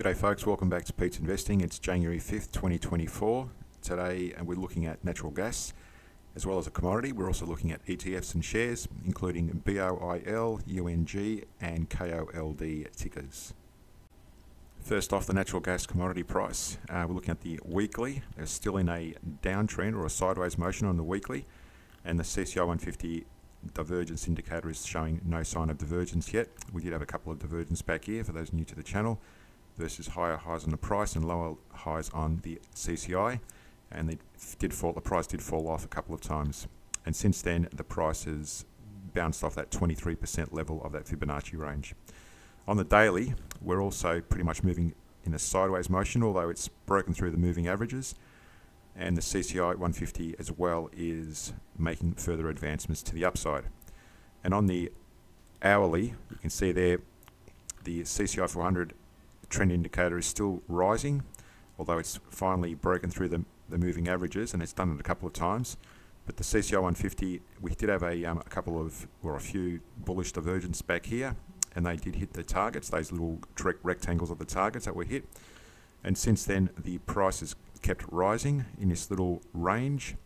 G'day folks, welcome back to Pete's Investing. It's January 5th, 2024. Today we're looking at natural gas as well as a commodity. We're also looking at ETFs and shares, including BOIL, UNG and KOLD tickers. First off, the natural gas commodity price. We're looking at the weekly. They're still in a downtrend or a sideways motion on the weekly, and the CCI 150 divergence indicator is showing no sign of divergence yet. We did have a couple of divergence back here for those new to the channel, versus higher highs on the price and lower highs on the CCI, and the price did fall off a couple of times, and since then the price has bounced off that 23% level of that Fibonacci range. On the daily, we're also pretty much moving in a sideways motion, although it's broken through the moving averages, and the CCI 150 as well is making further advancements to the upside. And on the hourly, you can see there the CCI 400 trend indicator is still rising, although it's finally broken through the moving averages, and it's done it a couple of times. But the CCI 150, we did have a few bullish divergence back here, and they did hit the targets, those little rectangles of the targets that were hit. And since then, the price has kept rising in this little range,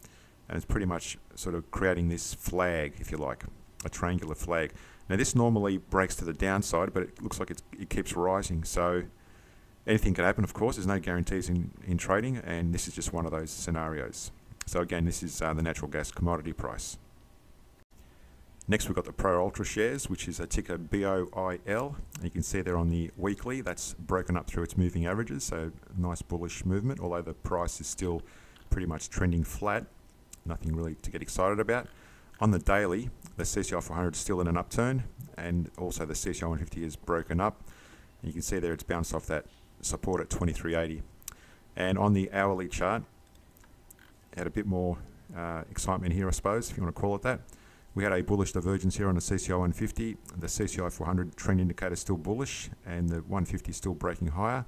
and it's pretty much sort of creating this flag, if you like, a triangular flag. Now this normally breaks to the downside, but it looks like it keeps rising. So anything can happen, of course. There's no guarantees in trading, and this is just one of those scenarios. So again, this is the natural gas commodity price. Next, we've got the ProShares, which is a ticker BOIL. You can see there on the weekly, that's broken up through its moving averages, so nice bullish movement, although the price is still pretty much trending flat. Nothing really to get excited about. On the daily, the CCI 400 is still in an upturn, and also the CCI 150 is broken up. And you can see there it's bounced off that support at 2380. And on the hourly chart, had a bit more excitement here, I suppose, if you want to call it that. We had a bullish divergence here on the CCI 150. The CCI 400 trend indicator is still bullish, and the 150 is still breaking higher,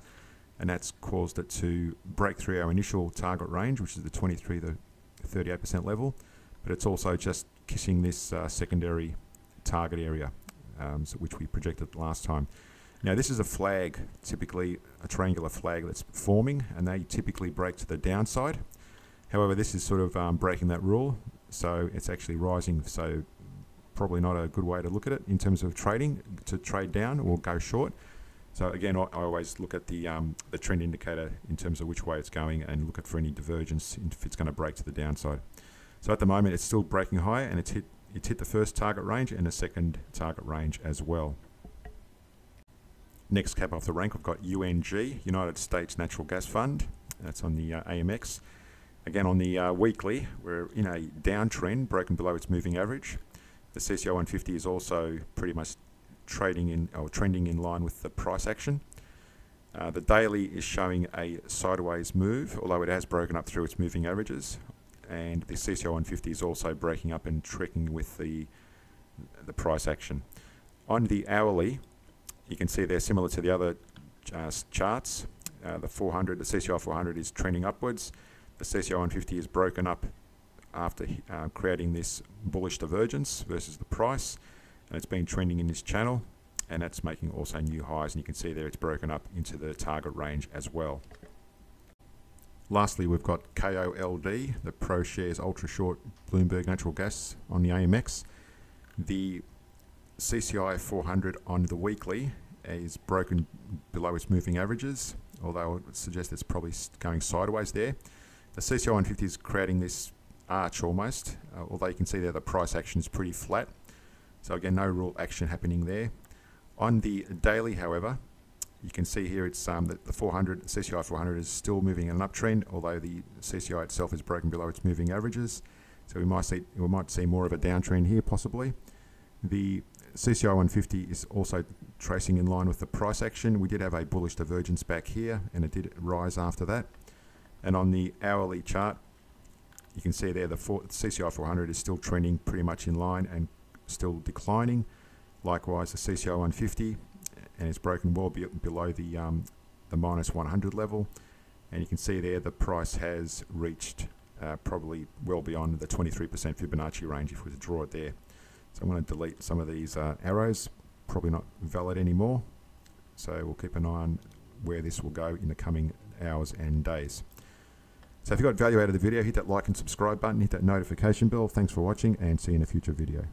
and that's caused it to break through our initial target range, which is the 23 to 38% level, but it's also just kissing this secondary target area, which we projected last time. Now this is a flag, typically a triangular flag that's forming, and they typically break to the downside. However, this is sort of breaking that rule, so it's actually rising, so probably not a good way to look at it in terms of trading, to trade down or go short. So again, I always look at the trend indicator in terms of which way it's going, and look at for any divergence if it's going to break to the downside. So at the moment it's still breaking higher, and it's hit the first target range and the second target range as well. Next cap off the rank, we've got UNG, United States Natural Gas Fund. That's on the AMX. Again, on the weekly, we're in a downtrend, broken below its moving average. The CCI 150 is also pretty much trending in line with the price action. The daily is showing a sideways move, although it has broken up through its moving averages. And the CCI 150 is also breaking up and trekking with the price action. On the hourly, you can see they're similar to the other charts. The CCI 400 is trending upwards. The CCI 150 is broken up after creating this bullish divergence versus the price, and it's been trending in this channel, and that's making also new highs, and you can see there it's broken up into the target range as well. Lastly, we've got KOLD, the ProShares UltraShort Bloomberg Natural Gas on the AMX. The CCI 400 on the weekly is broken below its moving averages, although I would suggest it's probably going sideways there. The CCI 150 is creating this arch almost, although you can see there the price action is pretty flat. So again, no real action happening there. On the daily, however, you can see here it's that the CCI 400 is still moving in an uptrend, although the CCI itself is broken below its moving averages. So we might see more of a downtrend here possibly. The CCI 150 is also tracing in line with the price action. We did have a bullish divergence back here, and it did rise after that. And on the hourly chart, you can see there the CCI 400 is still trending pretty much in line and still declining. Likewise, the CCI 150, and it's broken well below the minus 100 level. And you can see there the price has reached probably well beyond the 23% Fibonacci range if we were to draw it there. So I'm going to delete some of these arrows, probably not valid anymore. So we'll keep an eye on where this will go in the coming hours and days. So if you got value out of the video, hit that like and subscribe button, hit that notification bell. Thanks for watching, and see you in a future video.